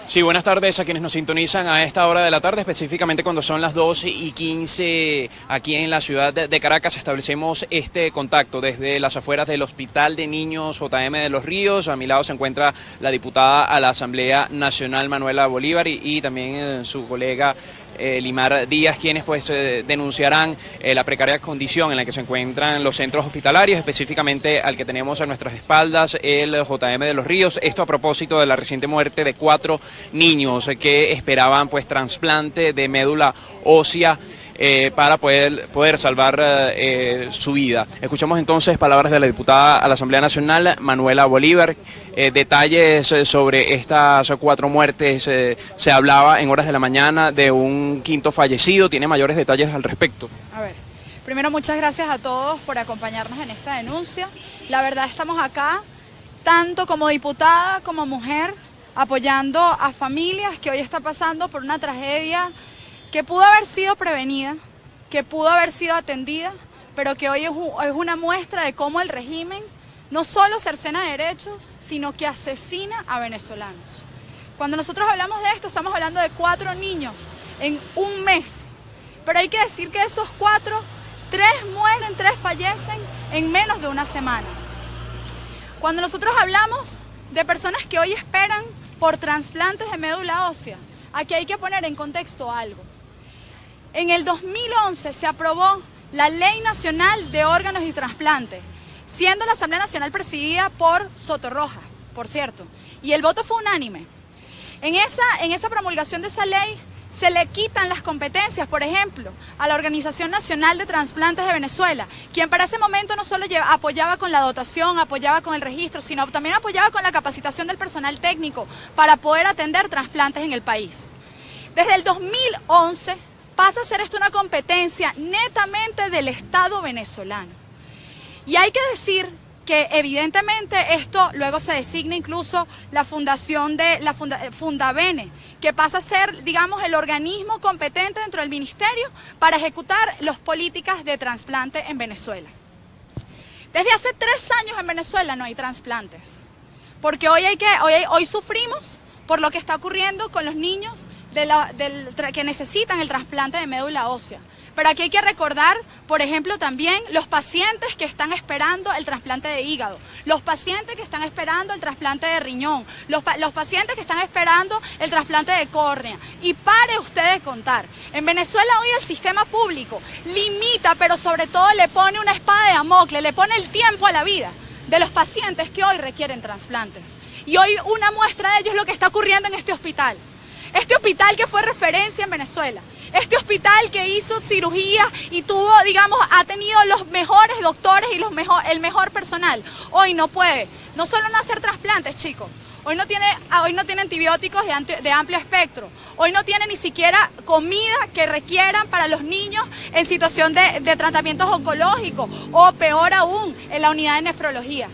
Sí, buenas tardes a quienes nos sintonizan a esta hora de la tarde, específicamente cuando son las 12:15 aquí en la ciudad de Caracas. Establecemos este contacto desde las afueras del Hospital de Niños JM de los Ríos. A mi lado se encuentra la diputada a la Asamblea Nacional Manuela Bolívar y también su colega Limar Díaz, quienes pues denunciarán la precaria condición en la que se encuentran los centros hospitalarios, específicamente al que tenemos a nuestras espaldas, el JM de los Ríos. Esto a propósito de la reciente muerte de 4 niños que esperaban pues trasplante de médula ósea para poder salvar su vida. Escuchamos entonces palabras de la diputada a la Asamblea Nacional, Manuela Bolívar. Detalles sobre estas 4 muertes. Se hablaba en horas de la mañana de un 5º fallecido. ¿Tiene mayores detalles al respecto? A ver, primero muchas gracias a todos por acompañarnos en esta denuncia. La verdad estamos acá, tanto como diputada como mujer, apoyando a familias que hoy están pasando por una tragedia que pudo haber sido prevenida, que pudo haber sido atendida, pero que hoy es una muestra de cómo el régimen no solo cercena derechos, sino que asesina a venezolanos. Cuando nosotros hablamos de esto, estamos hablando de 4 niños en un mes, pero hay que decir que de esos 4, 3 mueren, 3 fallecen en menos de una semana. Cuando nosotros hablamos de personas que hoy esperan por trasplantes de médula ósea, aquí hay que poner en contexto algo. En el 2011 se aprobó la Ley Nacional de Órganos y Trasplantes, siendo la Asamblea Nacional presidida por Sotorroja, por cierto, y el voto fue unánime. En esa promulgación de esa ley se le quitan las competencias, por ejemplo, a la Organización Nacional de Trasplantes de Venezuela, quien para ese momento no solo apoyaba con la dotación, apoyaba con el registro, sino también apoyaba con la capacitación del personal técnico para poder atender trasplantes en el país. Desde el 2011 pasa a ser esto una competencia netamente del Estado venezolano. Y hay que decir que evidentemente esto luego se designa incluso la fundación de la Fundavene, que pasa a ser, digamos, el organismo competente dentro del ministerio para ejecutar las políticas de trasplante en Venezuela. Desde hace 3 años en Venezuela no hay trasplantes, porque hoy sufrimos por lo que está ocurriendo con los niños que necesitan el trasplante de médula ósea. Pero aquí hay que recordar, por ejemplo, también los pacientes que están esperando el trasplante de hígado, los pacientes que están esperando el trasplante de riñón, los pacientes que están esperando el trasplante de córnea. Y pare usted de contar, en Venezuela hoy el sistema público limita, pero sobre todo le pone una espada de Damocles, le pone el tiempo a la vida de los pacientes que hoy requieren trasplantes. Y hoy una muestra de ello es lo que está ocurriendo en este hospital. Este hospital que fue referencia en Venezuela, este hospital que hizo cirugía y ha tenido los mejores doctores y el mejor personal, hoy no puede, no solo no hacer trasplantes, chicos, hoy no tiene antibióticos de amplio espectro, hoy no tiene ni siquiera comida que requieran para los niños en situación de tratamientos oncológicos o peor aún, en la unidad de nefrología.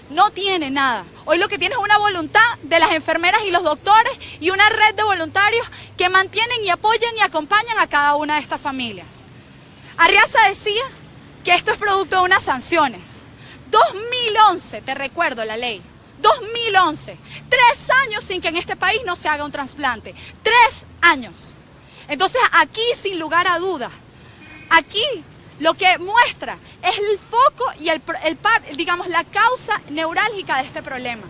No tiene nada. Hoy lo que tiene es una voluntad de las enfermeras y los doctores y una red de voluntarios que mantienen y apoyan y acompañan a cada una de estas familias. Arriaza decía que esto es producto de unas sanciones. 2011, te recuerdo la ley, 2011, 3 años sin que en este país no se haga un trasplante, 3 años. Entonces aquí, sin lugar a dudas, aquí lo que muestra es el foco y la causa neurálgica de este problema.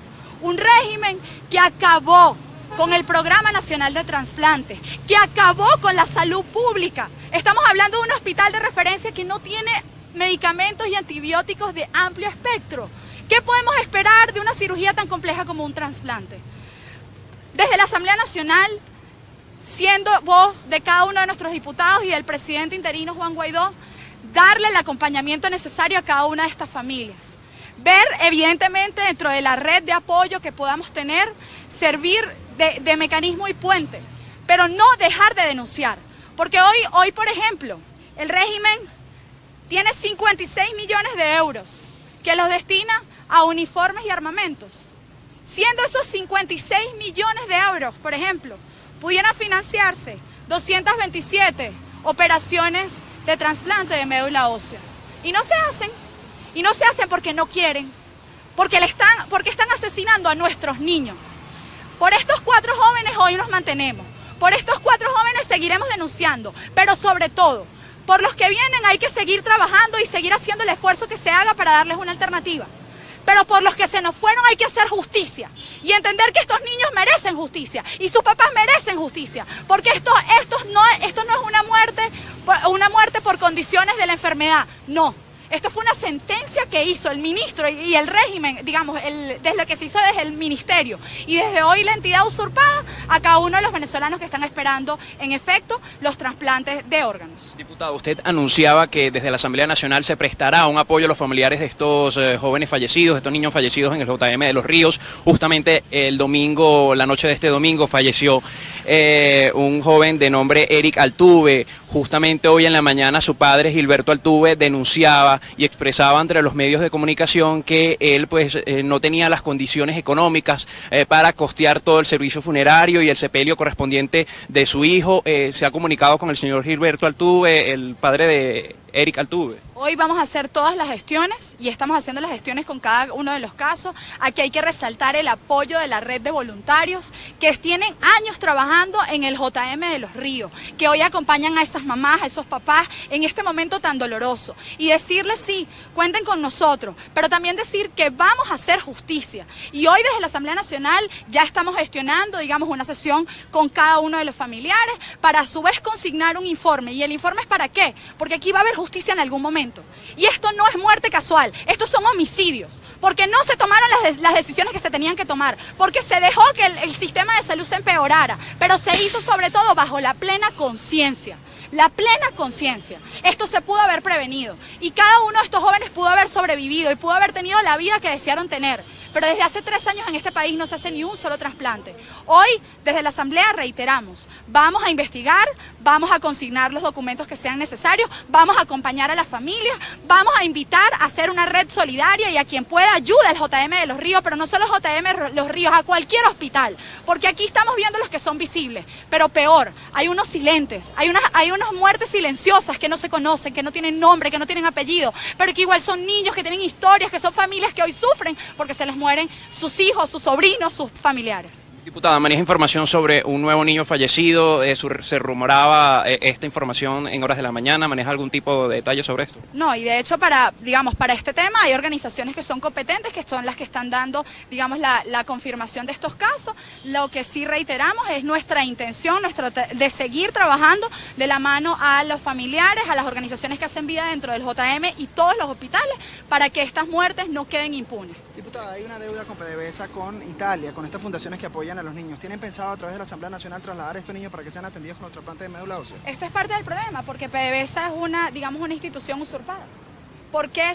Un régimen que acabó con el Programa Nacional de Trasplantes, que acabó con la salud pública. Estamos hablando de un hospital de referencia que no tiene medicamentos y antibióticos de amplio espectro. ¿Qué podemos esperar de una cirugía tan compleja como un trasplante? Desde la Asamblea Nacional, siendo voz de cada uno de nuestros diputados y del presidente interino Juan Guaidó, darle el acompañamiento necesario a cada una de estas familias. Ver, evidentemente, dentro de la red de apoyo que podamos tener, servir de mecanismo y puente, pero no dejar de denunciar. Porque hoy, por ejemplo, el régimen tiene 56 millones de euros que los destina a uniformes y armamentos. Siendo esos 56 millones de euros, por ejemplo, pudieran financiarse 227 operaciones de trasplante de médula ósea. Y no se hacen porque no quieren, porque están asesinando a nuestros niños. Por estos 4 jóvenes hoy nos mantenemos. Por estos 4 jóvenes seguiremos denunciando, pero sobre todo, por los que vienen hay que seguir trabajando y seguir haciendo el esfuerzo que se haga para darles una alternativa. Pero por los que se nos fueron hay que hacer justicia y entender que estos niños merecen justicia y sus papás merecen justicia, porque esto no es una muerte por condiciones de la enfermedad, no. Esto fue una sentencia que hizo el ministro y el régimen, digamos, desde lo que se hizo desde el ministerio y desde hoy la entidad usurpada a cada uno de los venezolanos que están esperando, en efecto, los trasplantes de órganos. Diputado, usted anunciaba que desde la Asamblea Nacional se prestará un apoyo a los familiares de estos jóvenes fallecidos, estos niños fallecidos en el JM de Los Ríos. Justamente el domingo, la noche de este domingo, falleció un joven de nombre Eric Altuve. Justamente hoy en la mañana su padre, Gilberto Altuve, denunciaba y expresaba entre los medios de comunicación que él no tenía las condiciones económicas para costear todo el servicio funerario y el sepelio correspondiente de su hijo. Se ha comunicado con el señor Gilberto Altuve, el padre de Eric Altuve. Hoy vamos a hacer todas las gestiones y estamos haciendo las gestiones con cada uno de los casos. Aquí hay que resaltar el apoyo de la red de voluntarios que tienen años trabajando en el JM de Los Ríos, que hoy acompañan a esas mamás, a esos papás en este momento tan doloroso. Y decirles sí, cuenten con nosotros, pero también decir que vamos a hacer justicia. Y hoy desde la Asamblea Nacional ya estamos gestionando, digamos, una sesión con cada uno de los familiares para a su vez consignar un informe. ¿Y el informe es para qué? Porque aquí va a haber justicia en algún momento. Y esto no es muerte casual, estos son homicidios, porque no se tomaron las decisiones que se tenían que tomar, porque se dejó que el sistema de salud se empeorara, pero se hizo sobre todo bajo la plena conciencia. La plena conciencia. Esto se pudo haber prevenido y cada uno de estos jóvenes pudo haber sobrevivido y pudo haber tenido la vida que desearon tener. Pero desde hace 3 años en este país no se hace ni un solo trasplante. Hoy, desde la Asamblea, reiteramos, vamos a investigar, vamos a consignar los documentos que sean necesarios, vamos a acompañar a las familias, vamos a invitar a hacer una red solidaria y a quien pueda ayuda al JM de Los Ríos, pero no solo al JM de Los Ríos, a cualquier hospital, porque aquí estamos viendo los que son visibles, pero peor, hay unos silentes, hay unas muertes silenciosas que no se conocen, que no tienen nombre, que no tienen apellido, pero que igual son niños, que tienen historias, que son familias que hoy sufren porque se les mueren sus hijos, sus sobrinos, sus familiares. Diputada, maneja información sobre un nuevo niño fallecido, se rumoraba esta información en horas de la mañana, ¿maneja algún tipo de detalle sobre esto? No, y de hecho para este tema hay organizaciones que son competentes, que son las que están dando, digamos, la confirmación de estos casos. Lo que sí reiteramos es nuestra intención, de seguir trabajando de la mano a los familiares, a las organizaciones que hacen vida dentro del JM y todos los hospitales, para que estas muertes no queden impunes. Diputada, hay una deuda con PDVSA con Italia, con estas fundaciones que apoyan a los niños. ¿Tienen pensado a través de la Asamblea Nacional trasladar a estos niños para que sean atendidos con los trasplantes de médula ósea? Este es parte del problema, porque PDVSA es una institución usurpada. ¿Por qué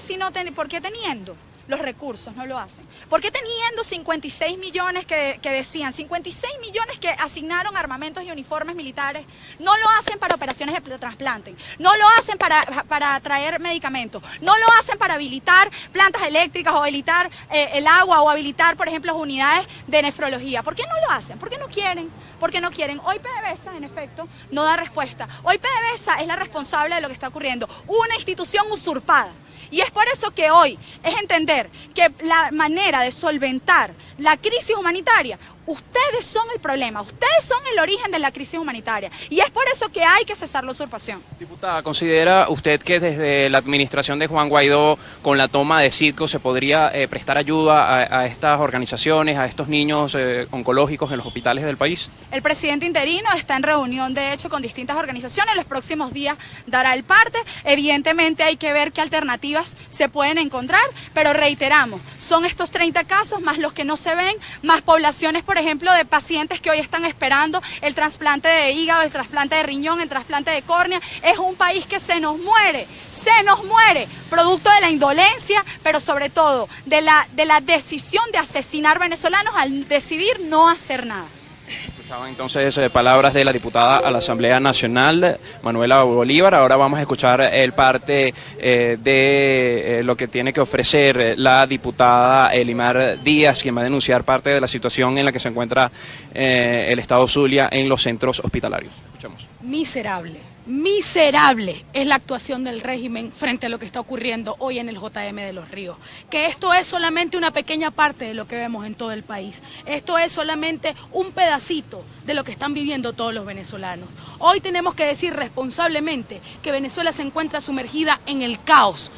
teniendo los recursos no lo hacen? ¿Por qué teniendo 56 millones que decían, 56 millones que asignaron armamentos y uniformes militares, no lo hacen para operaciones de trasplante, no lo hacen para traer medicamentos, no lo hacen para habilitar plantas eléctricas o habilitar el agua o habilitar, por ejemplo, unidades de nefrología? ¿Por qué no lo hacen? ¿Por qué no quieren? ¿Por qué no quieren? Hoy PDVSA, en efecto, no da respuesta. Hoy PDVSA es la responsable de lo que está ocurriendo, una institución usurpada. Y es por eso que hoy es entender que la manera de solventar la crisis humanitaria, ustedes son el problema, ustedes son el origen de la crisis humanitaria. Y es por eso que hay que cesar la usurpación. Diputada, ¿considera usted que desde la administración de Juan Guaidó, con la toma de Citgo, se podría prestar ayuda a estas organizaciones, a estos niños oncológicos en los hospitales del país? El presidente interino está en reunión, de hecho, con distintas organizaciones. Los próximos días dará el parte. Evidentemente hay que ver qué alternativas se pueden encontrar, pero reiteramos, son estos 30 casos, más los que no se ven, más poblaciones, por ejemplo, de pacientes que hoy están esperando el trasplante de hígado, el trasplante de riñón, el trasplante de córnea. Es un país que se nos muere, producto de la indolencia, pero sobre todo de la decisión de asesinar venezolanos al decidir no hacer nada. Escuchaban entonces palabras de la diputada a la Asamblea Nacional, Manuela Bolívar. Ahora vamos a escuchar el parte de lo que tiene que ofrecer la diputada Elimar Díaz, quien va a denunciar parte de la situación en la que se encuentra el Estado Zulia en los centros hospitalarios. Escuchamos. Miserable. Miserable es la actuación del régimen frente a lo que está ocurriendo hoy en el JM de Los Ríos. Que esto es solamente una pequeña parte de lo que vemos en todo el país. Esto es solamente un pedacito de lo que están viviendo todos los venezolanos. Hoy tenemos que decir responsablemente que Venezuela se encuentra sumergida en el caos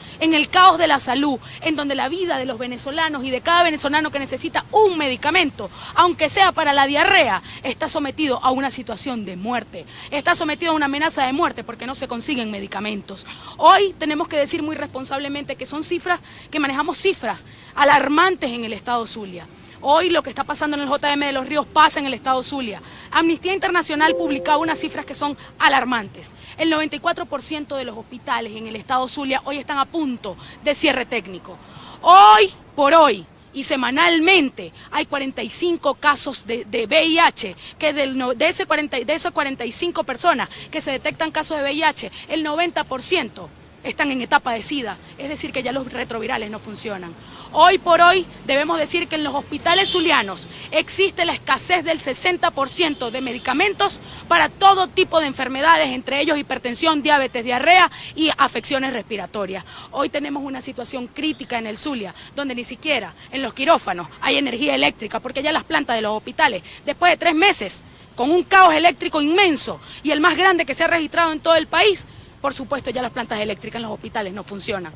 de la salud, en donde la vida de los venezolanos y de cada venezolano que necesita un medicamento, aunque sea para la diarrea, está sometido a una situación de muerte, está sometido a una amenaza de muerte porque no se consiguen medicamentos. Hoy tenemos que decir muy responsablemente que son cifras, que manejamos cifras alarmantes en el estado Zulia. Hoy lo que está pasando en el JM de Los Ríos pasa en el estado Zulia. Amnistía Internacional publicaba unas cifras que son alarmantes. El 94% de los hospitales en el estado Zulia hoy están a punto de cierre técnico. Hoy por hoy y semanalmente hay 45 casos de VIH, que de esas 45 personas que se detectan casos de VIH, el 90% están en etapa de SIDA, es decir, que ya los retrovirales no funcionan. Hoy por hoy debemos decir que en los hospitales zulianos existe la escasez del 60% de medicamentos para todo tipo de enfermedades, entre ellos hipertensión, diabetes, diarrea y afecciones respiratorias. Hoy tenemos una situación crítica en el Zulia, donde ni siquiera en los quirófanos hay energía eléctrica, porque ya las plantas de los hospitales, después de 3 meses, con un caos eléctrico inmenso y el más grande que se ha registrado en todo el país, por supuesto, ya las plantas eléctricas en los hospitales no funcionan.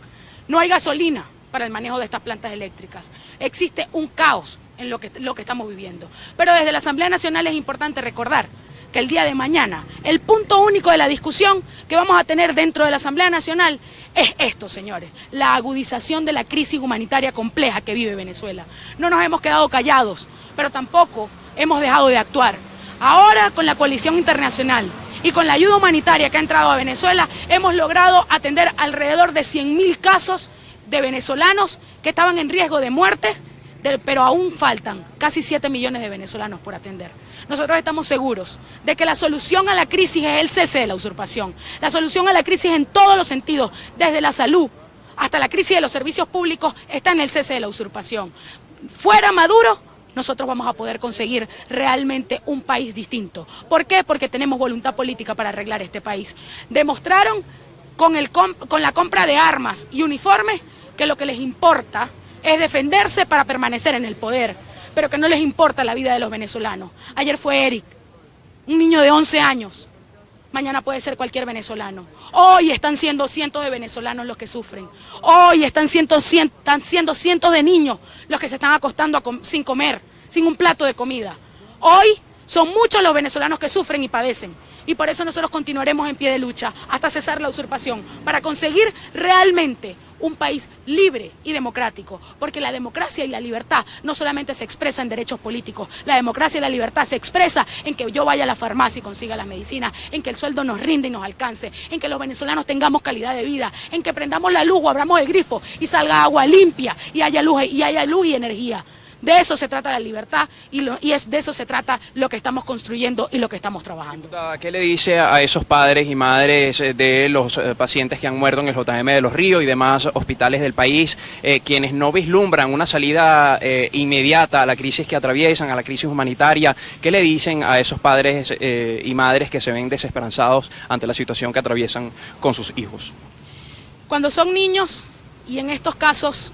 No hay gasolina para el manejo de estas plantas eléctricas. Existe un caos en lo que estamos viviendo. Pero desde la Asamblea Nacional es importante recordar que el día de mañana, el punto único de la discusión que vamos a tener dentro de la Asamblea Nacional es esto, señores, la agudización de la crisis humanitaria compleja que vive Venezuela. No nos hemos quedado callados, pero tampoco hemos dejado de actuar. Ahora, con la coalición internacional y con la ayuda humanitaria que ha entrado a Venezuela, hemos logrado atender alrededor de 100.000 casos de venezolanos que estaban en riesgo de muerte, pero aún faltan casi 7 millones de venezolanos por atender. Nosotros estamos seguros de que la solución a la crisis es el cese de la usurpación. La solución a la crisis en todos los sentidos, desde la salud hasta la crisis de los servicios públicos, está en el cese de la usurpación. Fuera Maduro, nosotros vamos a poder conseguir realmente un país distinto. ¿Por qué? Porque tenemos voluntad política para arreglar este país. Demostraron con la compra de armas y uniformes que lo que les importa es defenderse para permanecer en el poder, pero que no les importa la vida de los venezolanos. Ayer fue Eric, un niño de 11 años. Mañana puede ser cualquier venezolano. Hoy están siendo cientos de venezolanos los que sufren. Hoy están siendo cientos de niños los que se están acostando sin comer, sin un plato de comida. Hoy son muchos los venezolanos que sufren y padecen. Y por eso nosotros continuaremos en pie de lucha hasta cesar la usurpación, para conseguir realmente un país libre y democrático, porque la democracia y la libertad no solamente se expresa en derechos políticos, la democracia y la libertad se expresa en que yo vaya a la farmacia y consiga las medicinas, en que el sueldo nos rinde y nos alcance, en que los venezolanos tengamos calidad de vida, en que prendamos la luz o abramos el grifo y salga agua limpia y haya luz y energía. De eso se trata la libertad y de eso se trata lo que estamos construyendo y lo que estamos trabajando. ¿Qué le dice a esos padres y madres de los pacientes que han muerto en el JM de Los Ríos y demás hospitales del país, quienes no vislumbran una salida inmediata a la crisis que atraviesan, a la crisis humanitaria? ¿Qué le dicen a esos padres y madres que se ven desesperanzados ante la situación que atraviesan con sus hijos? Cuando son niños, y en estos casos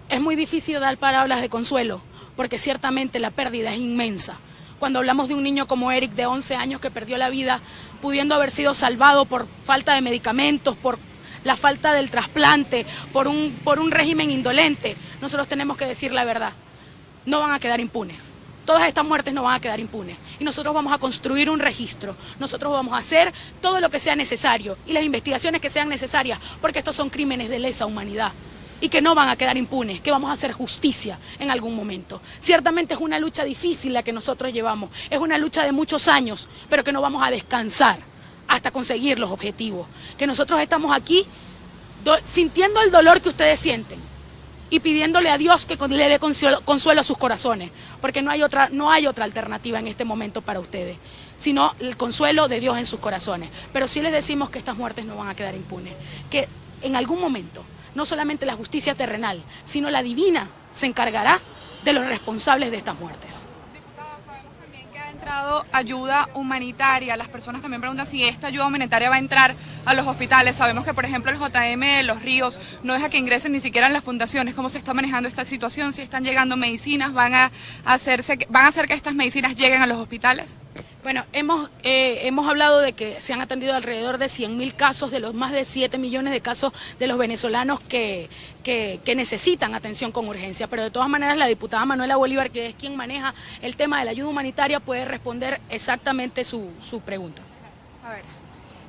es muy difícil dar palabras de consuelo, porque ciertamente la pérdida es inmensa. Cuando hablamos de un niño como Eric, de 11 años, que perdió la vida, pudiendo haber sido salvado por falta de medicamentos, por la falta del trasplante, por un régimen indolente, nosotros tenemos que decir la verdad. No van a quedar impunes. Todas estas muertes no van a quedar impunes. Y nosotros vamos a construir un registro. Nosotros vamos a hacer todo lo que sea necesario y las investigaciones que sean necesarias, porque estos son crímenes de lesa humanidad y que no van a quedar impunes, que vamos a hacer justicia en algún momento. Ciertamente es una lucha difícil la que nosotros llevamos, es una lucha de muchos años, pero que no vamos a descansar hasta conseguir los objetivos. Que nosotros estamos aquí sintiendo el dolor que ustedes sienten y pidiéndole a Dios que le dé consuelo a sus corazones, porque no hay otra alternativa en este momento para ustedes, sino el consuelo de Dios en sus corazones. Pero sí les decimos que estas muertes no van a quedar impunes, que en algún momento no solamente la justicia terrenal, sino la divina se encargará de los responsables de estas muertes. Diputada, sabemos también que han entrado ayuda humanitaria. Las personas también preguntan si esta ayuda humanitaria va a entrar a los hospitales. Sabemos que, por ejemplo, el JM de Los Ríos no deja que ingresen ni siquiera en las fundaciones. ¿Cómo se está manejando esta situación? Si están llegando medicinas, ¿van a hacer que estas medicinas lleguen a los hospitales? Bueno, hemos hablado de que se han atendido alrededor de 100.000 casos de los más de 7 millones de casos de los venezolanos que necesitan atención con urgencia, pero de todas maneras la diputada Manuela Bolívar, que es quien maneja el tema de la ayuda humanitaria, puede responder exactamente su pregunta. A ver,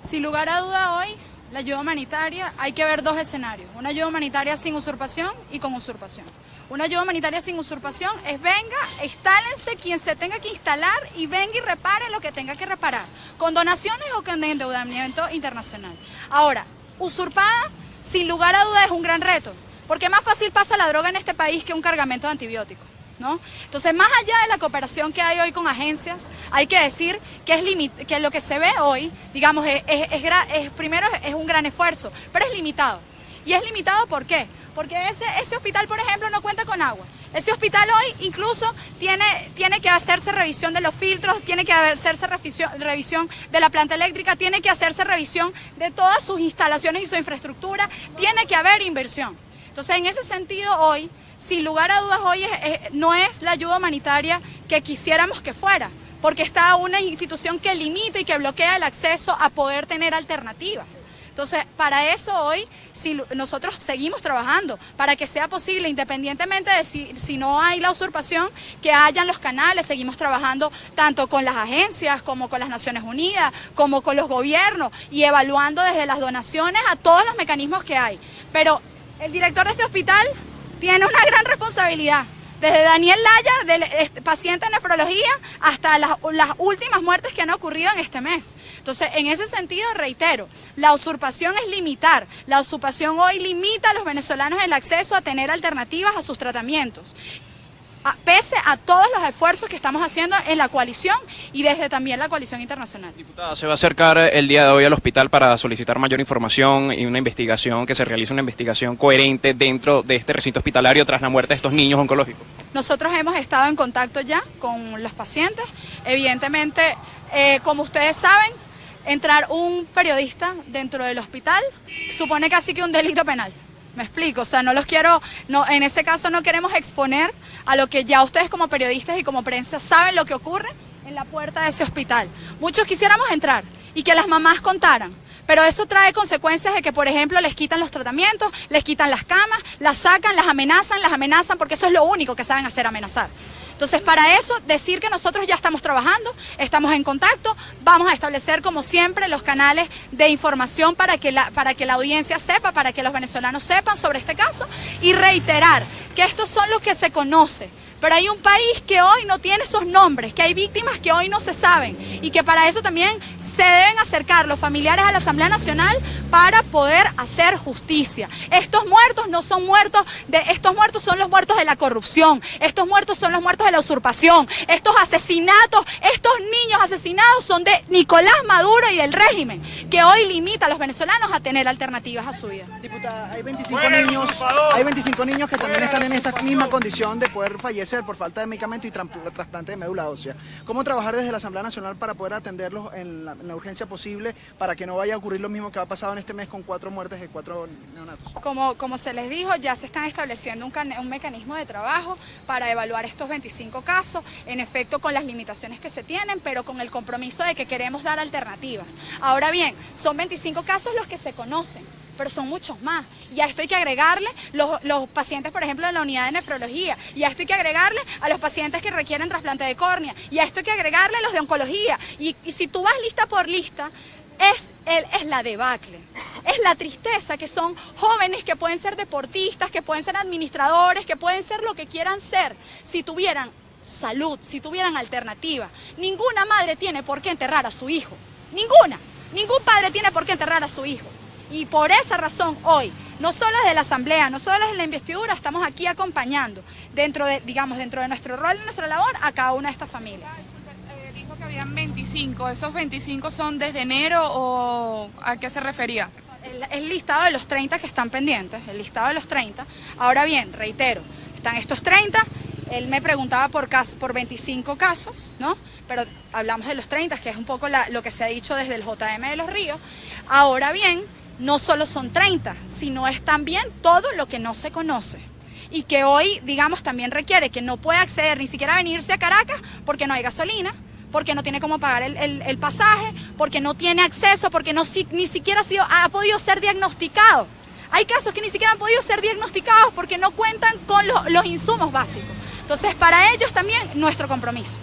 sin lugar a duda hoy, la ayuda humanitaria, hay que ver dos escenarios, una ayuda humanitaria sin usurpación y con usurpación. Una ayuda humanitaria sin usurpación es venga, instálense quien se tenga que instalar y venga y repare lo que tenga que reparar, con donaciones o con endeudamiento internacional. Ahora, usurpada, sin lugar a dudas es un gran reto, porque más fácil pasa la droga en este país que un cargamento de antibióticos, ¿no? Entonces, más allá de la cooperación que hay hoy con agencias, hay que decir que lo que se ve hoy, digamos, primero es un gran esfuerzo, pero es limitado. ¿Y es limitado por qué? Porque ese hospital, por ejemplo, no cuenta con agua. Ese hospital hoy incluso tiene que hacerse revisión de los filtros, tiene que hacerse revisión de la planta eléctrica, tiene que hacerse revisión de todas sus instalaciones y su infraestructura, tiene que haber inversión. Entonces, en ese sentido, hoy, sin lugar a dudas, hoy no es la ayuda humanitaria que quisiéramos que fuera, porque está una institución que limita y que bloquea el acceso a poder tener alternativas. Entonces, para eso hoy nosotros seguimos trabajando, para que sea posible, independientemente de si no hay la usurpación, que hayan los canales, seguimos trabajando tanto con las agencias, como con las Naciones Unidas, como con los gobiernos, y evaluando desde las donaciones a todos los mecanismos que hay. Pero el director de este hospital tiene una gran responsabilidad. Desde Daniel Laya, del paciente de nefrología, hasta las últimas muertes que han ocurrido en este mes. Entonces, en ese sentido, reitero, la usurpación es limitar. La usurpación hoy limita a los venezolanos el acceso a tener alternativas a sus tratamientos, pese a todos los esfuerzos que estamos haciendo en la coalición y desde también la coalición internacional. Diputada, ¿se va a acercar el día de hoy al hospital para solicitar mayor información y una investigación, que se realice una investigación coherente dentro de este recinto hospitalario tras la muerte de estos niños oncológicos? Nosotros hemos estado en contacto ya con los pacientes. Evidentemente, como ustedes saben, entrar un periodista dentro del hospital supone casi que un delito penal. Me explico, o sea, en ese caso no queremos exponer a lo que ya ustedes como periodistas y como prensa saben lo que ocurre en la puerta de ese hospital. Muchos quisiéramos entrar y que las mamás contaran, pero eso trae consecuencias de que, por ejemplo, les quitan los tratamientos, les quitan las camas, las sacan, las amenazan, porque eso es lo único que saben hacer, amenazar. Entonces, para eso, decir que nosotros ya estamos trabajando, estamos en contacto, vamos a establecer, como siempre, los canales de información para que la audiencia sepa, para que los venezolanos sepan sobre este caso, y reiterar que estos son los que se conocen. Pero hay un país que hoy no tiene esos nombres, que hay víctimas que hoy no se saben y que para eso también se deben acercar los familiares a la Asamblea Nacional para poder hacer justicia. Estos muertos no son estos muertos son los muertos de la corrupción, estos muertos son los muertos de la usurpación, estos asesinatos, estos niños asesinados son de Nicolás Maduro y del régimen, que hoy limita a los venezolanos a tener alternativas a su vida. Diputada, hay 25 niños que también están en esta misma condición de poder fallecer por falta de medicamento y trasplante de médula ósea. ¿Cómo trabajar desde la Asamblea Nacional para poder atenderlos en la urgencia posible para que no vaya a ocurrir lo mismo que ha pasado en este mes con 4 muertes de 4 neonatos? Como se les dijo, ya se están estableciendo un mecanismo de trabajo para evaluar estos 25 casos, en efecto con las limitaciones que se tienen, pero con el compromiso de que queremos dar alternativas. Ahora bien, son 25 casos los que se conocen, pero son muchos más. Y a esto hay que agregarle los pacientes, por ejemplo, de la unidad de nefrología, y a esto hay que agregarle a los pacientes que requieren trasplante de córnea, y a esto hay que agregarle a los de oncología. Y si tú vas lista por lista, es la debacle, es la tristeza, que son jóvenes que pueden ser deportistas, que pueden ser administradores, que pueden ser lo que quieran ser, si tuvieran salud, si tuvieran alternativa. Ninguna madre tiene por qué enterrar a su hijo, ningún padre tiene por qué enterrar a su hijo. Y por esa razón hoy, no solo desde la Asamblea, no solo desde la investidura, estamos aquí acompañando dentro de nuestro rol y nuestra labor a cada una de estas familias. Dijo que habían 25, ¿esos 25 son desde enero o a qué se refería? El listado de los 30 que están pendientes, el listado de los 30. Ahora bien, reitero, están estos 30, Él me preguntaba por 25 casos, ¿no? Pero hablamos de los 30, que es un poco lo que se ha dicho desde el JM de Los Ríos. Ahora bien, no solo son 30, sino es también todo lo que no se conoce. Y que hoy, digamos, también requiere que no puede acceder ni siquiera a venirse a Caracas porque no hay gasolina, porque no tiene cómo pagar el pasaje, porque no tiene acceso, porque ni siquiera ha podido ser diagnosticado. Hay casos que ni siquiera han podido ser diagnosticados porque no cuentan con los insumos básicos. Entonces, para ellos también nuestro compromiso.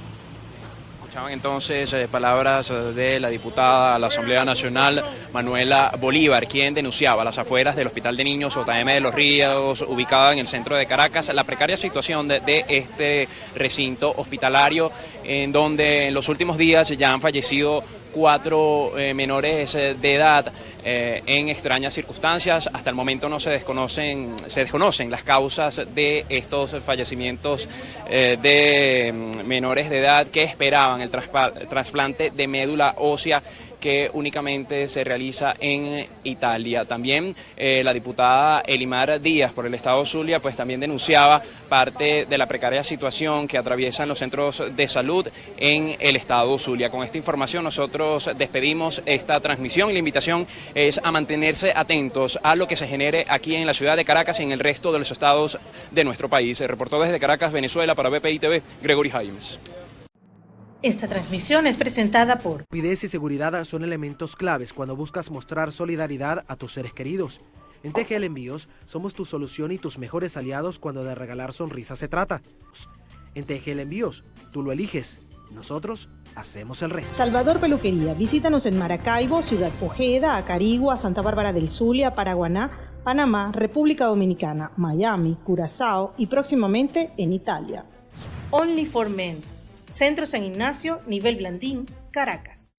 Escuchaban entonces palabras de la diputada a la Asamblea Nacional, Manuela Bolívar, quien denunciaba a las afueras del Hospital de Niños JM de Los Ríos, ubicada en el centro de Caracas, la precaria situación de este recinto hospitalario, en donde en los últimos días ya han fallecido 4 menores de edad en extrañas circunstancias. Hasta el momento no se desconocen las causas de estos fallecimientos de menores de edad que esperaban el trasplante de médula ósea, que únicamente se realiza en Italia. También la diputada Elimar Díaz por el Estado Zulia pues también denunciaba parte de la precaria situación que atraviesan los centros de salud en el Estado Zulia. Con esta información nosotros despedimos esta transmisión y la invitación es a mantenerse atentos a lo que se genere aquí en la ciudad de Caracas y en el resto de los estados de nuestro país. Se reportó desde Caracas, Venezuela, para BPI TV, Gregory Jaimes. Esta transmisión es presentada por Rapidez y seguridad son elementos claves cuando buscas mostrar solidaridad a tus seres queridos. En TGL Envíos somos tu solución y tus mejores aliados cuando de regalar sonrisas se trata. En TGL Envíos, tú lo eliges, nosotros hacemos el resto. Salvador Peluquería. Visítanos en Maracaibo, Ciudad Ojeda, Acarigua, Santa Bárbara del Zulia, Paraguaná, Panamá, República Dominicana, Miami, Curazao y próximamente en Italia. Only for Men. Centro San Ignacio, nivel Blandín, Caracas.